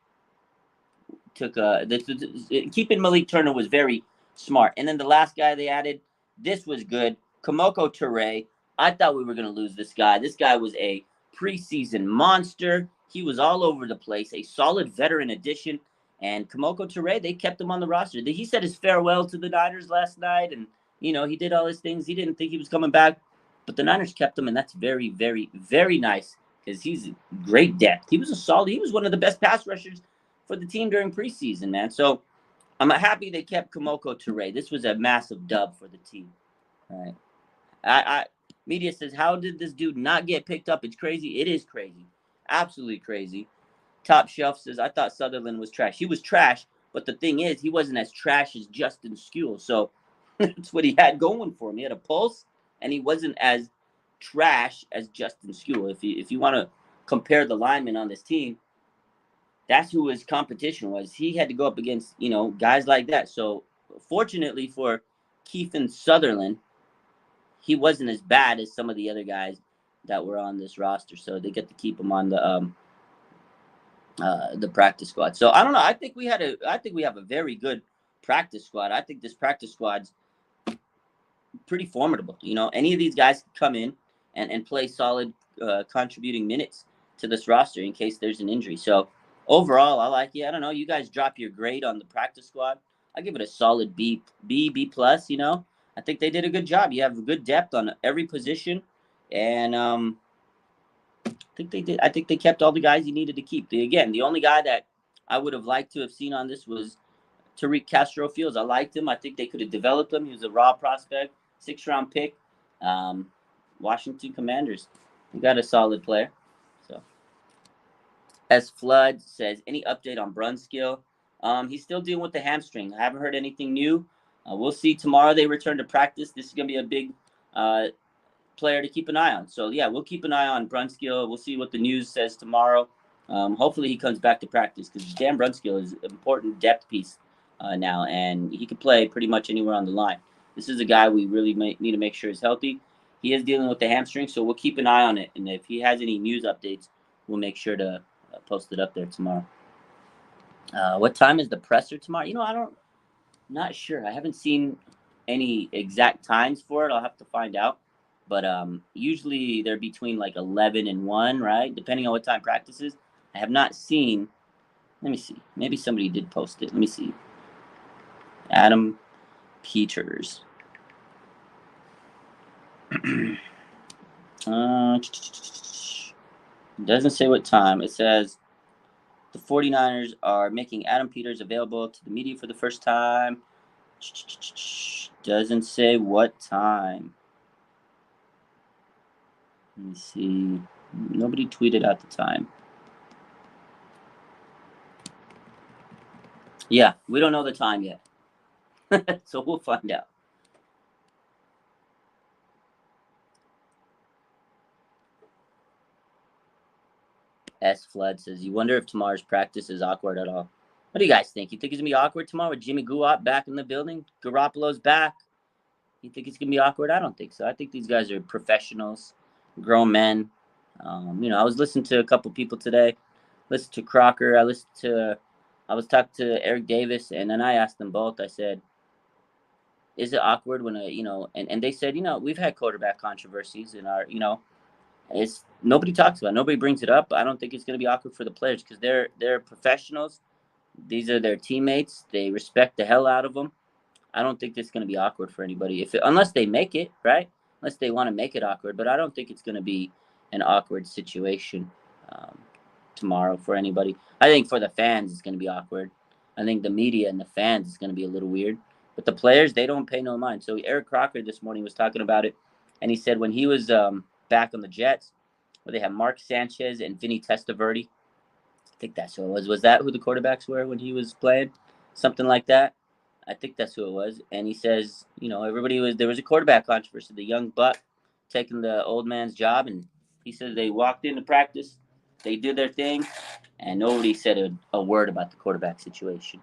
keeping Malik Turner was very smart. And then the last guy they added, this was good. Kamoko Toure. I thought we were going to lose this guy. This guy was a preseason monster. He was all over the place, a solid veteran addition. And Kamoko Toure, they kept him on the roster. He said his farewell to the Niners last night, and he did all his things. He didn't think he was coming back, but the Niners kept him, and that's very, very, very nice because he's great depth. He was one of the best pass rushers for the team during preseason, man. So I'm happy they kept Kamoko Toure. This was a massive dub for the team. All right. Media says, how did this dude not get picked up? It's crazy. It is crazy. Absolutely crazy. Top Shelf says, I thought Sutherland was trash. He was trash, but the thing is, he wasn't as trash as Justin Skule. So that's what he had going for him. He had a pulse, and he wasn't as trash as Justin Skule. If you want to compare the linemen on this team, that's who his competition was. He had to go up against, guys like that. So fortunately for Keithan Sutherland, he wasn't as bad as some of the other guys that were on this roster. So they get to keep him on the practice squad. So I don't know. I think we have a very good practice squad. I think this practice squad's pretty formidable. Any of these guys can come in and play solid contributing minutes to this roster in case there's an injury. So overall, I like it. I don't know. You guys drop your grade on the practice squad. I give it a solid B plus. I think they did a good job. You have good depth on every position, and I think they did. I think they kept all the guys you needed to keep. The only guy that I would have liked to have seen on this was Tariq Castro-Fields. I liked him. I think they could have developed him. He was a raw prospect, 6th-round pick. Washington Commanders. We got a solid player. So, S. Flood says, any update on Brunskill? He's still dealing with the hamstring. I haven't heard anything new. We'll see tomorrow. They return to practice. This is going to be a big player to keep an eye on. So, yeah, we'll keep an eye on Brunskill. We'll see what the news says tomorrow. Hopefully he comes back to practice because Dan Brunskill is an important depth piece now, and he can play pretty much anywhere on the line. This is a guy we really need to make sure is healthy. He is dealing with the hamstring, so we'll keep an eye on it. And if he has any news updates, we'll make sure to post it up there tomorrow. What time is the presser tomorrow? Not sure. I haven't seen any exact times for it. I'll have to find out. But usually they're between like 11 and 1, right? Depending on what time practice is. I have not seen. Let me see. Maybe somebody did post it. Let me see. Adam Peters. Doesn't say what time. It says the 49ers are making Adam Peters available to the media for the first time. Doesn't say what time. Let me see. Nobody tweeted out the time. Yeah, we don't know the time yet. So we'll find out. S. Flood says, you wonder if tomorrow's practice is awkward at all. What do you guys think? You think it's going to be awkward tomorrow with Jimmy Guap back in the building? Garoppolo's back. You think it's going to be awkward? I don't think so. I think these guys are professionals, grown men. I was listening to a couple people today. Listened to Crocker. I was talking to Eric Davis, and then I asked them both. I said, is it awkward when and they said, we've had quarterback controversies in our, it's nobody talks about it. Nobody brings it up. I don't think it's going to be awkward for the players because they're professionals. These are their teammates. They respect the hell out of them. I don't think it's going to be awkward for anybody unless they make it, right? Unless they want to make it awkward. But I don't think it's going to be an awkward situation tomorrow for anybody. I think for the fans, it's going to be awkward. I think the media and the fans is going to be a little weird. But the players, they don't pay no mind. So Eric Crocker this morning was talking about it, and he said when he was back on the Jets, where they have Mark Sanchez and Vinny Testaverde. I think that's who it was. Was that who the quarterbacks were when he was playing? Something like that. I think that's who it was. And he says, there was a quarterback controversy, the young buck taking the old man's job. And he says they walked into practice, they did their thing, and nobody said a word about the quarterback situation.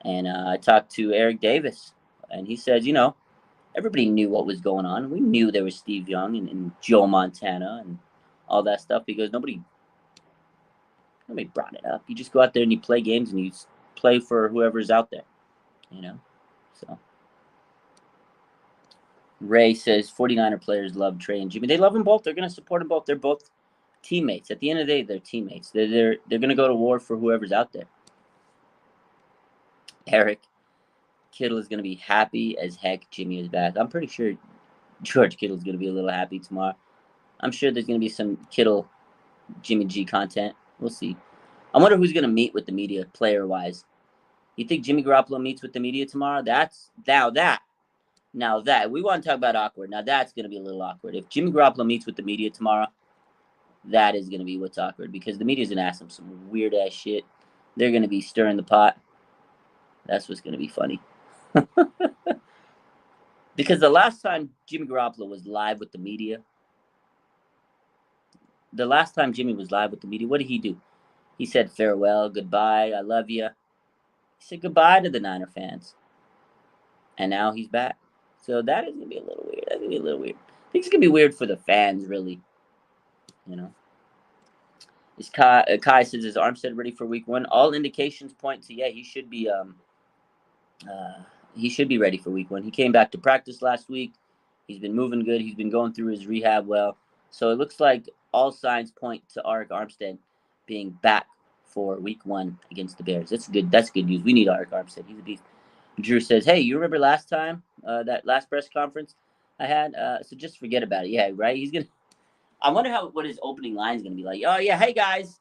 And I talked to Eric Davis, and he says, everybody knew what was going on. We knew there was Steve Young and Joe Montana and all that stuff because nobody brought it up. You just go out there and you play games and you play for whoever's out there, So Ray says 49er players love Trey and Jimmy. They love them both. They're going to support them both. They're both teammates. At the end of the day, they're teammates. They're going to go to war for whoever's out there. Eric, Kittle is going to be happy as heck Jimmy is back. I'm pretty sure George Kittle's going to be a little happy tomorrow. I'm sure there's going to be some Kittle Jimmy G content. We'll see. I wonder who's going to meet with the media player-wise. You think Jimmy Garoppolo meets with the media tomorrow? Now that we want to talk about awkward. Now that's going to be a little awkward. If Jimmy Garoppolo meets with the media tomorrow, that is going to be what's awkward because the media's going to ask him some weird-ass shit. They're going to be stirring the pot. That's what's going to be funny. Because the last time Jimmy Garoppolo was live with the media, what did he do? He said farewell, goodbye, I love you. He said goodbye to the Niner fans. And now he's back. So that is going to be a little weird. I think it's going to be weird for the fans, really. Is Kai says, is Armstead ready for week 1? All indications point to, he should be ready for week 1. He came back to practice last week. He's been moving good. He's been going through his rehab well. So it looks like all signs point to Arik Armstead being back for week 1 against the Bears. That's good news. We need Arik Armstead. He's a beast. Drew says, hey, you remember last time, that last press conference I had? So just forget about it. Yeah, right? He's going to – I wonder what his opening line is going to be like. Oh, yeah, hey, guys.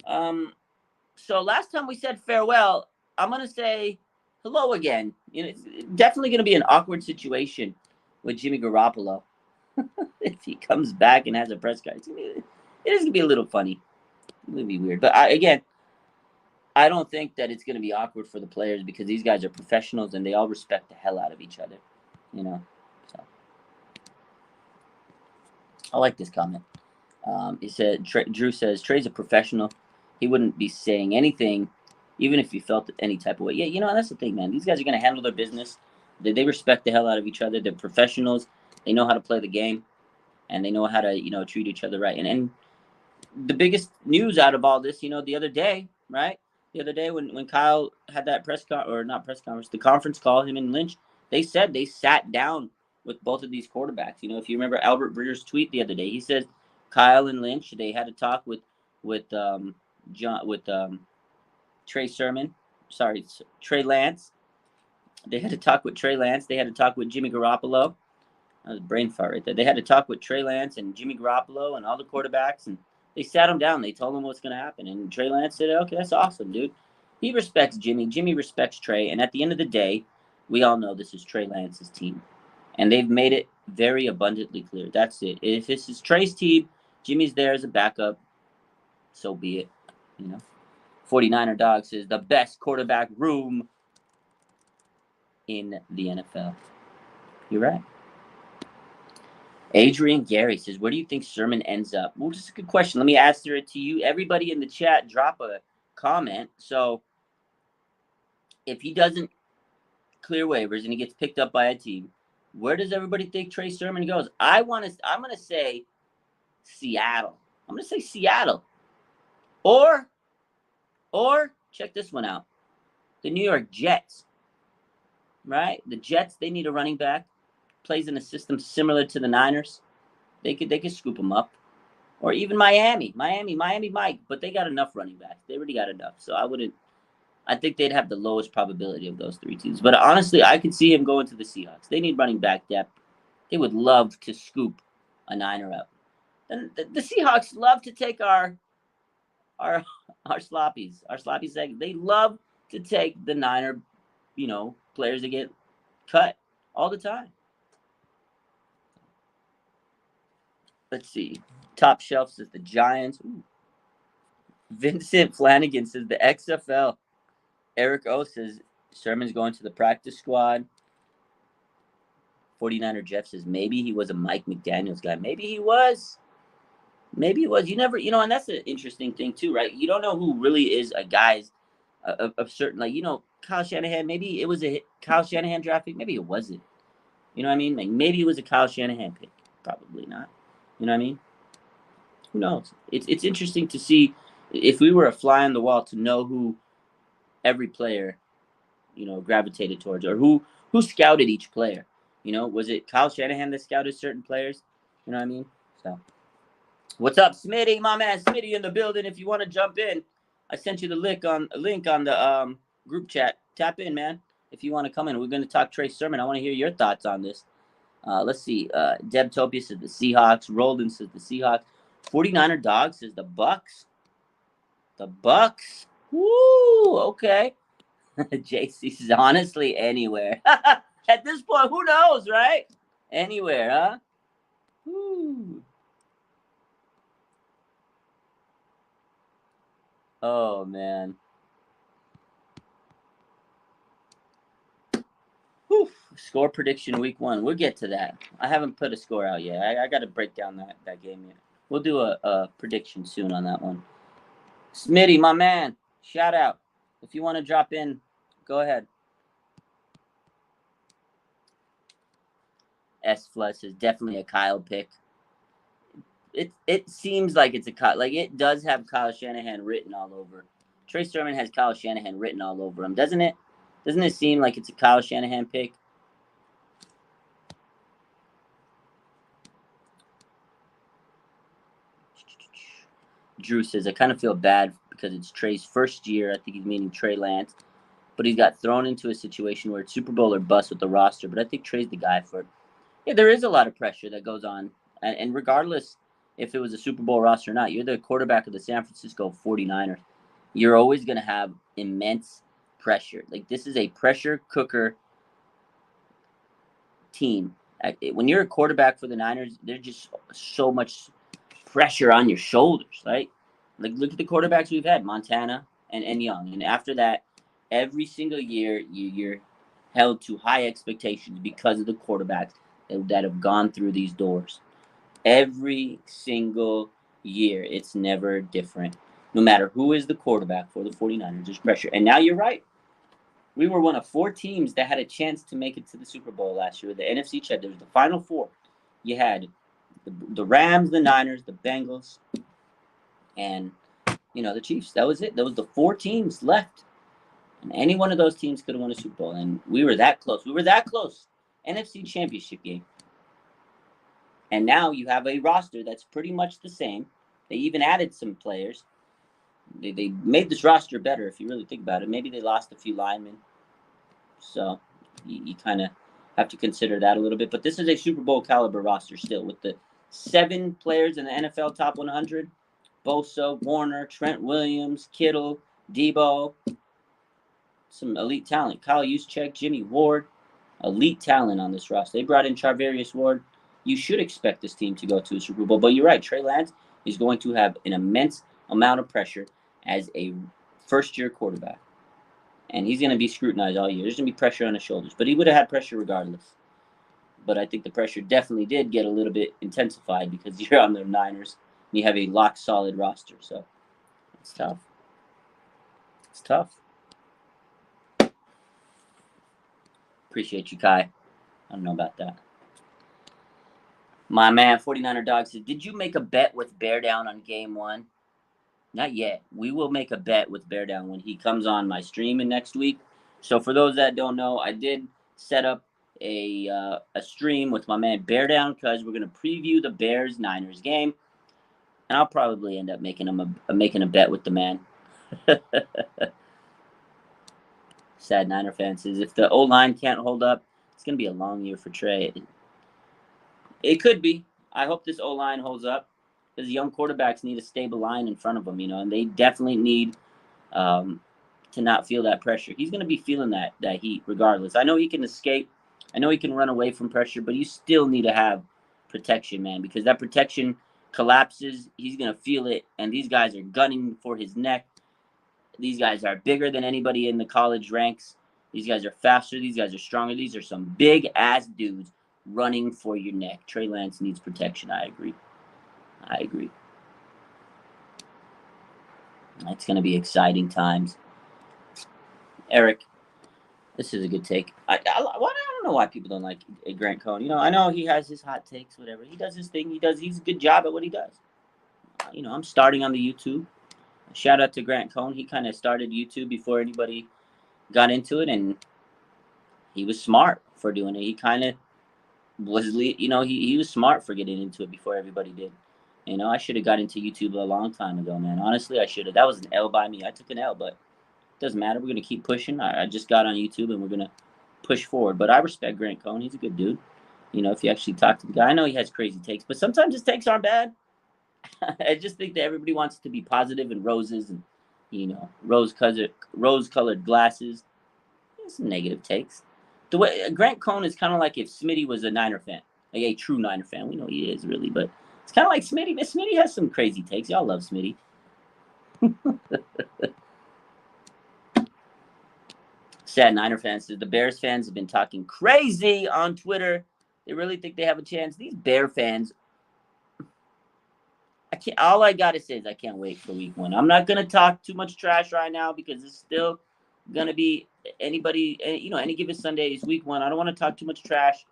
So last time we said farewell, I'm going to say hello again. It's definitely going to be an awkward situation with Jimmy Garoppolo. If he comes back and has a press conference, it is going to be a little funny. It's going to be weird. But I don't think that it's going to be awkward for the players because these guys are professionals and they all respect the hell out of each other, So I like this comment. He said, Drew says, Trey's a professional. He wouldn't be saying anything, even if he felt any type of way. Yeah, that's the thing, man. These guys are going to handle their business. They respect the hell out of each other. They're professionals. They know how to play the game, and they know how to, treat each other right. And the biggest news out of all this, the other day, right? The other day when Kyle had that the conference call, him and Lynch, they said they sat down with both of these quarterbacks. If you remember Albert Breer's tweet the other day, he says Kyle and Lynch, they had a talk with Trey Sermon. Sorry, Trey Lance. They had to talk with Trey Lance. They had to talk with Jimmy Garoppolo. That was a brain fart right there. They had to talk with Trey Lance and Jimmy Garoppolo and all the quarterbacks, and they sat him down. They told him what's going to happen. And Trey Lance said, okay, that's awesome, dude. He respects Jimmy. Jimmy respects Trey. And at the end of the day, we all know this is Trey Lance's team. And they've made it very abundantly clear. That's it. If this is Trey's team, Jimmy's there as a backup, so be it. 49er Dog says, the best quarterback room in the NFL. You're right. Adrian Gary says, where do you think Sermon ends up? Well, just a good question. Let me answer it to you. Everybody in the chat, drop a comment. So if he doesn't clear waivers and he gets picked up by a team, where does everybody think Trey Sermon goes? I'm going to say Seattle. I'm going to say Seattle. Or check this one out. The New York Jets. Right? The Jets, they need a running back. Plays in a system similar to the Niners. They could scoop him up. Or even Miami might, but they got enough running backs. They already got enough. So I think they'd have the lowest probability of those 3 teams. But honestly, I could see him going to the Seahawks. They need running back depth. They would love to scoop a Niner up. And the Seahawks love to take our sloppies, our sloppy seconds. They love to take the Niner, players that get cut all the time. Let's see. Top Shelf says the Giants. Ooh. Vincent Flanagan says the XFL. Eric O says Sermon's going to the practice squad. 49er Jeff says maybe he was a Mike McDaniels guy. Maybe he was. Maybe he was. You never, and that's an interesting thing too, right? You don't know who really is a guy's of certain, like, Kyle Shanahan. Maybe it was a Kyle Shanahan draft pick. Maybe it wasn't. You know what I mean? Like, maybe it was a Kyle Shanahan pick. Probably not. You know what I mean? Who knows? It's interesting to see if we were a fly on the wall to know who every player, gravitated towards, or who scouted each player. Was it Kyle Shanahan that scouted certain players? You know what I mean? So, what's up, Smitty? My man, Smitty in the building. If you want to jump in, I sent you the link on the group chat. Tap in, man. If you want to come in, we're going to talk Trey Sermon. I want to hear your thoughts on this. Let's see. Debtopia says the Seahawks. Roldan says the Seahawks. 49er Dog says the Bucks. The Bucks. Woo! Okay. JC says honestly anywhere. At this point, who knows, right? Anywhere, huh? Woo. Oh, man. Whew. Score prediction week 1. We'll get to that. I haven't put a score out yet. I got to break down that game yet. We'll do a prediction soon on that one. Smitty, my man, shout out. If you want to drop in, go ahead. S-Flush is definitely a Kyle pick. It seems like it's a Kyle. Like, it does have Kyle Shanahan written all over. Trey Sermon has Kyle Shanahan written all over him, doesn't it? Doesn't it seem like it's a Kyle Shanahan pick? Drew says, I kind of feel bad because it's Trey's first year. I think he's meaning Trey Lance. But he's got thrown into a situation where it's Super Bowl or bust with the roster. But I think Trey's the guy for it. Yeah, there is a lot of pressure that goes on. And regardless if it was a Super Bowl roster or not, you're the quarterback of the San Francisco 49ers. You're always going to have immense pressure. Like, this is a pressure cooker team. When you're a quarterback for the Niners, there's just so much pressure on your shoulders, right? Like, look at the quarterbacks we've had, Montana and Young. And after that, every single year, you're held to high expectations because of the quarterbacks that have gone through these doors. Every single year, it's never different. No matter who is the quarterback for the 49ers, there's pressure. And now you're right. We were one of 4 teams that had a chance to make it to the Super Bowl last year. The NFC Chad, there was the Final 4. You had the Rams, the Niners, the Bengals, and, the Chiefs. That was it. That was the 4 teams left. And any one of those teams could have won a Super Bowl. And we were that close. We were that close. NFC Championship game. And now you have a roster that's pretty much the same. They even added some players. They made this roster better, if you really think about it. Maybe they lost a few linemen. So you kind of have to consider that a little bit. But this is a Super Bowl caliber roster still, with the 7 players in the NFL top 100. Bosa, Warner, Trent Williams, Kittle, Debo. Some elite talent. Kyle Juszczyk, Jimmy Ward. Elite talent on this roster. They brought in Charvarius Ward. You should expect this team to go to a Super Bowl. But you're right. Trey Lance is going to have an immense amount of pressure as a first-year quarterback. And he's going to be scrutinized all year. There's going to be pressure on his shoulders. But he would have had pressure regardless. But I think the pressure definitely did get a little bit intensified because you're on the Niners and you have a lock-solid roster. So it's tough. It's tough. Appreciate you, Kai. I don't know about that. My man, 49er Dog says, did you make a bet with Bear Down on game 1? Not yet. We will make a bet with Bear Down when he comes on my stream in next week. So for those that don't know, I did set up a stream with my man Bear Down because we're going to preview the Bears-Niners game. And I'll probably end up making a bet with the man. Sad Niner fan says, if the O-line can't hold up, it's going to be a long year for Trey. It could be. I hope this O-line holds up because young quarterbacks need a stable line in front of them, and they definitely need to not feel that pressure. He's going to be feeling that heat regardless. I know he can escape. I know he can run away from pressure, but you still need to have protection, man, because that protection collapses. He's going to feel it, and these guys are gunning for his neck. These guys are bigger than anybody in the college ranks. These guys are faster. These guys are stronger. These are some big-ass dudes running for your neck. Trey Lance needs protection. I agree. It's going to be exciting times. Eric, this is a good take. I don't know why people don't like Grant Cohn. I know he has his hot takes, whatever. He does his thing. He's a good job at what he does. I'm starting on the YouTube. Shout out to Grant Cohn. He kind of started YouTube before anybody got into it, and he was smart for doing it. He kind of was, he was smart for getting into it before everybody did. I should have got into YouTube a long time ago, man. Honestly, I should have. That was an L by me. I took an L, but it doesn't matter. We're going to keep pushing. I just got on YouTube, and we're going to push forward. But I respect Grant Cohn. He's a good dude. If you actually talk to the guy, I know he has crazy takes, but sometimes his takes aren't bad. I just think that everybody wants to be positive and roses and, rose-colored glasses. There's some negative takes. The way Grant Cohn is kind of like if Smitty was a Niner fan, like a true Niner fan. We know he is really, but it's kind of like Smitty. But Smitty has some crazy takes. Y'all love Smitty. Sad Niner fans. The Bears fans have been talking crazy on Twitter. They really think they have a chance. These Bear fans. All I gotta say is I can't wait for week 1. I'm not gonna talk too much trash right now because it's still gonna be any given Sunday is week 1. I don't want to talk too much trash,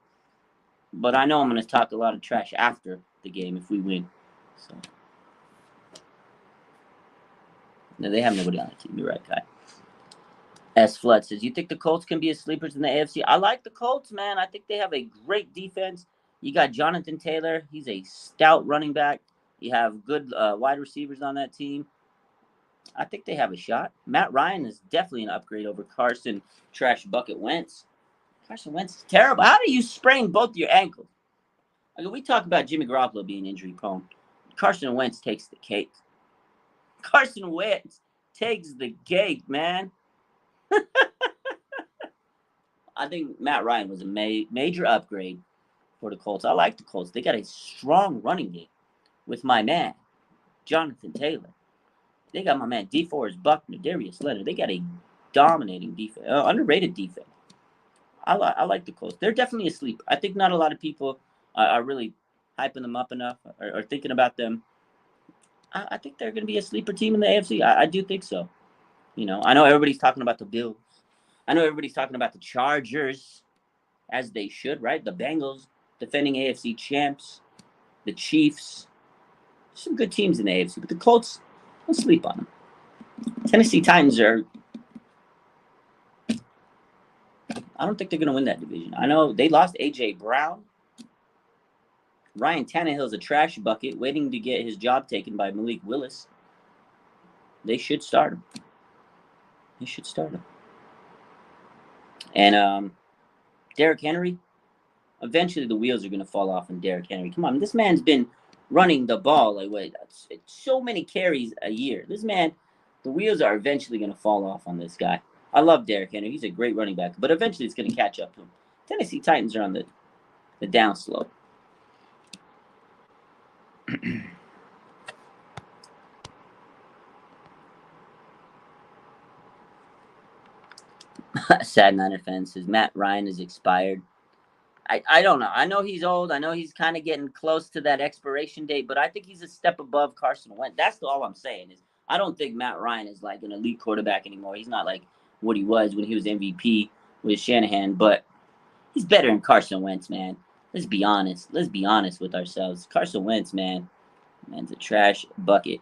but I know I'm gonna talk a lot of trash after the game if we win. So no, they have nobody on the team. You're right, Kai. S. Flood says, you think the Colts can be as sleepers in the AFC? I like the Colts, man. I think they have a great defense. You got Jonathan Taylor. He's a stout running back. You have good wide receivers on that team. I think they have a shot. Matt Ryan is definitely an upgrade over Carson Trash Bucket Wentz. Carson Wentz is terrible. How do you sprain both your ankles? We talk about Jimmy Garoppolo being injury prone. Carson Wentz takes the cake. Carson Wentz takes the cake, man. I think Matt Ryan was a major upgrade for the Colts. I like the Colts. They got a strong running game with my man, Jonathan Taylor. They got my man, DeForest Buckner, Darius Leonard. They got a dominating defense, underrated defense. I like the Colts. They're definitely a sleeper. I think not a lot of people are really hyping them up enough or thinking about them. I think they're going to be a sleeper team in the AFC. I do think so. I know everybody's talking about the Bills. I know everybody's talking about the Chargers, as they should, right? The Bengals, defending AFC champs. The Chiefs. Some good teams in the AFC, but the Colts, don't sleep on them. Tennessee Titans I don't think they're going to win that division. I know they lost A.J. Brown. Ryan Tannehill's a trash bucket waiting to get his job taken by Malik Willis. They should start him. And Derrick Henry, eventually the wheels are going to fall off on Derrick Henry. Come on, this man's been running the ball it's so many carries a year. This man, the wheels are eventually going to fall off on this guy. I love Derrick Henry. He's a great running back, but eventually it's going to catch up to him. Tennessee Titans are on the down slope. Sad Niner fan says Matt Ryan is expired. I don't know. I know he's old. I know he's kind of getting close to that expiration date, but I think he's a step above Carson Wentz. That's all I'm saying is I don't think Matt Ryan is like an elite quarterback anymore. He's not like what he was when he was MVP with Shanahan, but he's better than Carson Wentz, man. Let's be honest. Let's be honest with ourselves. Carson Wentz, man's a trash bucket.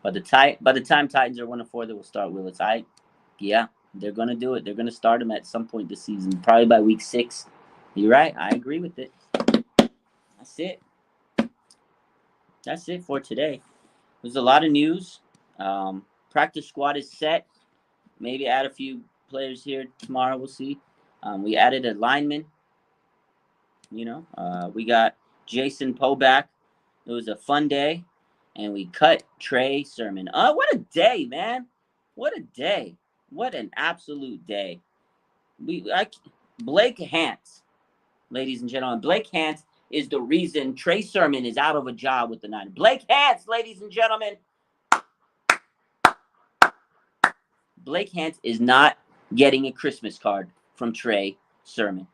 By the time Titans are 1-4, they will start Willis. Yeah, they're gonna do it. They're gonna start him at some point this season, probably by week 6. You're right. I agree with it. That's it. That's it for today. There's a lot of news. Practice squad is set. Maybe add a few players here tomorrow. We'll see. We added a lineman. We got Jason Poe back. It was a fun day. And we cut Trey Sermon. What a day, man. What a day. What an absolute day. Blake Hance, ladies and gentlemen. Blake Hance is the reason Trey Sermon is out of a job with the Niners. Blake Hance, ladies and gentlemen. Blake Hance is not getting a Christmas card from Trey Sermon.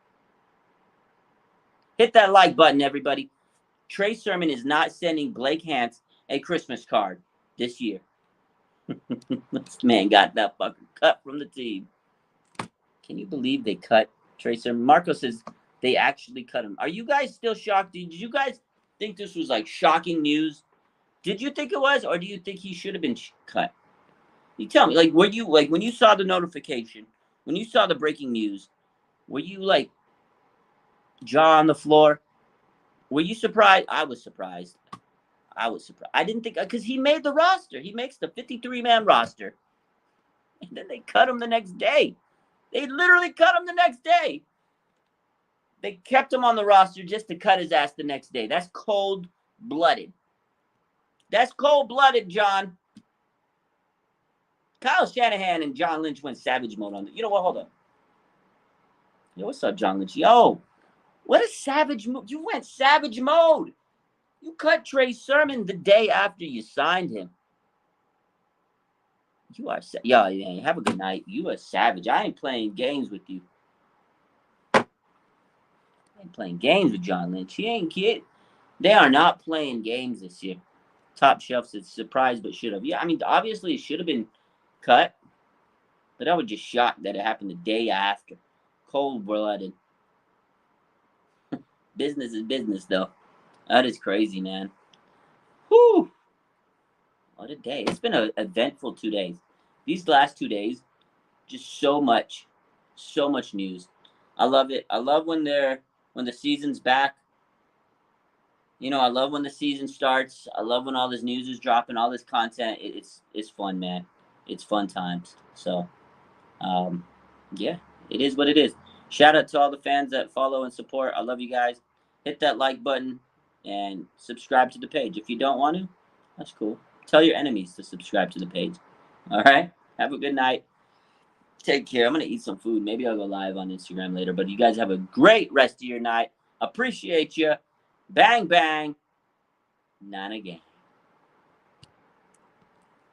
Hit that like button, everybody. Trey Sermon is not sending Blake Hance a Christmas card this year. This man got that fucker cut from the team. Can you believe they cut Trey Sermon? Marco says they actually cut him. Are you guys still shocked? Did you guys think this was like shocking news? Did you think it was, or do you think he should have been cut? You tell me, like, were you like when you saw the notification, when you saw the breaking news, were you like jaw on the floor? Were you surprised? I was surprised. I didn't think, because he made the roster. He makes the 53-man roster, and then they cut him the next day. They literally cut him the next day. They kept him on the roster just to cut his ass the next day. That's cold-blooded. That's cold-blooded, John. Kyle Shanahan and John Lynch went savage mode on it. You know what? Hold on. Yo, what's up, John Lynch? Yo, what a savage move. You went savage mode. You cut Trey Sermon the day after you signed him. You are, yeah, have a good night. You are savage. I ain't playing games with you. I ain't playing games with John Lynch. He ain't kid. They are not playing games this year. Top Shelf said surprised but should have. Yeah, I mean, obviously it should have been cut, but I was just shocked that it happened the day after. Cold-blooded. Business is business, though. That is crazy, man. Whew. What a day. It's been an eventful 2 days. These last 2 days, just so much news. I love it. I love when the season's back. You know, I love when the season starts. I love when all this news is dropping, all this content. It's fun, man. It's fun times. So, yeah, it is what it is. Shout out to all the fans that follow and support. I love you guys. Hit that like button and subscribe to the page. If you don't want to, that's cool. Tell your enemies to subscribe to the page. All right? Have a good night. Take care. I'm going to eat some food. Maybe I'll go live on Instagram later. But you guys have a great rest of your night. Appreciate you. Bang, bang. Not again.